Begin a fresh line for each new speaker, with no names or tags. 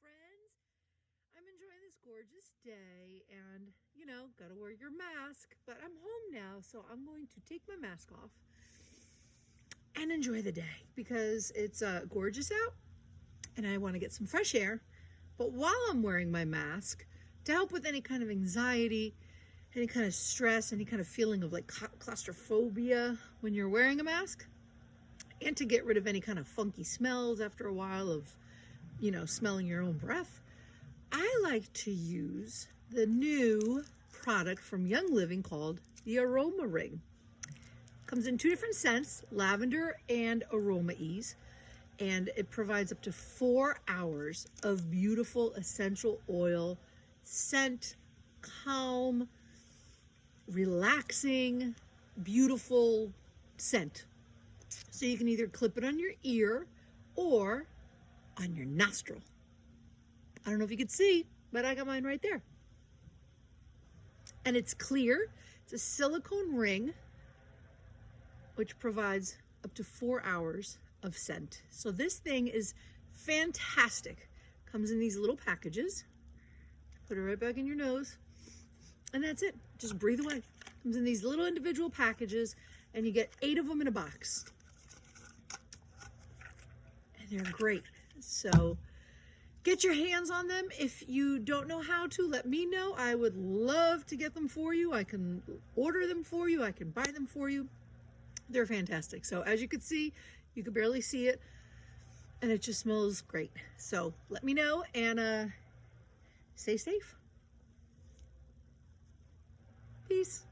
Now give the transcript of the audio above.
friends. I'm enjoying this gorgeous day and, gotta wear your mask, but I'm home now, so I'm going to take my mask off and enjoy the day because it's gorgeous out and I want to get some fresh air. But while I'm wearing my mask, to help with any kind of anxiety, any kind of stress, any kind of feeling of like claustrophobia when you're wearing a mask, and to get rid of any kind of funky smells after a while of, smelling your own breath, I like to use the new product from Young Living called the Aroma Ring. Comes in 2 different scents, lavender and aroma ease, and it provides up to 4 hours of beautiful essential oil scent, calm, relaxing, beautiful scent. So you can either clip it on your ear or on your nostril. I don't know if you could see, but I got mine right there. And it's clear. It's a silicone ring, which provides up to 4 hours of scent. So this thing is fantastic. Comes in these little packages. Put it right back in your nose. And that's it. Just breathe away. Comes in these little individual packages, and you get 8 of them in a box. And they're great. So get your hands on them. If you don't know how to, let me know. I would love to get them for you. I can order them for you. I can buy them for you. They're fantastic. So as you can see, you can barely see it, and it just smells great. So let me know, and stay safe. Peace.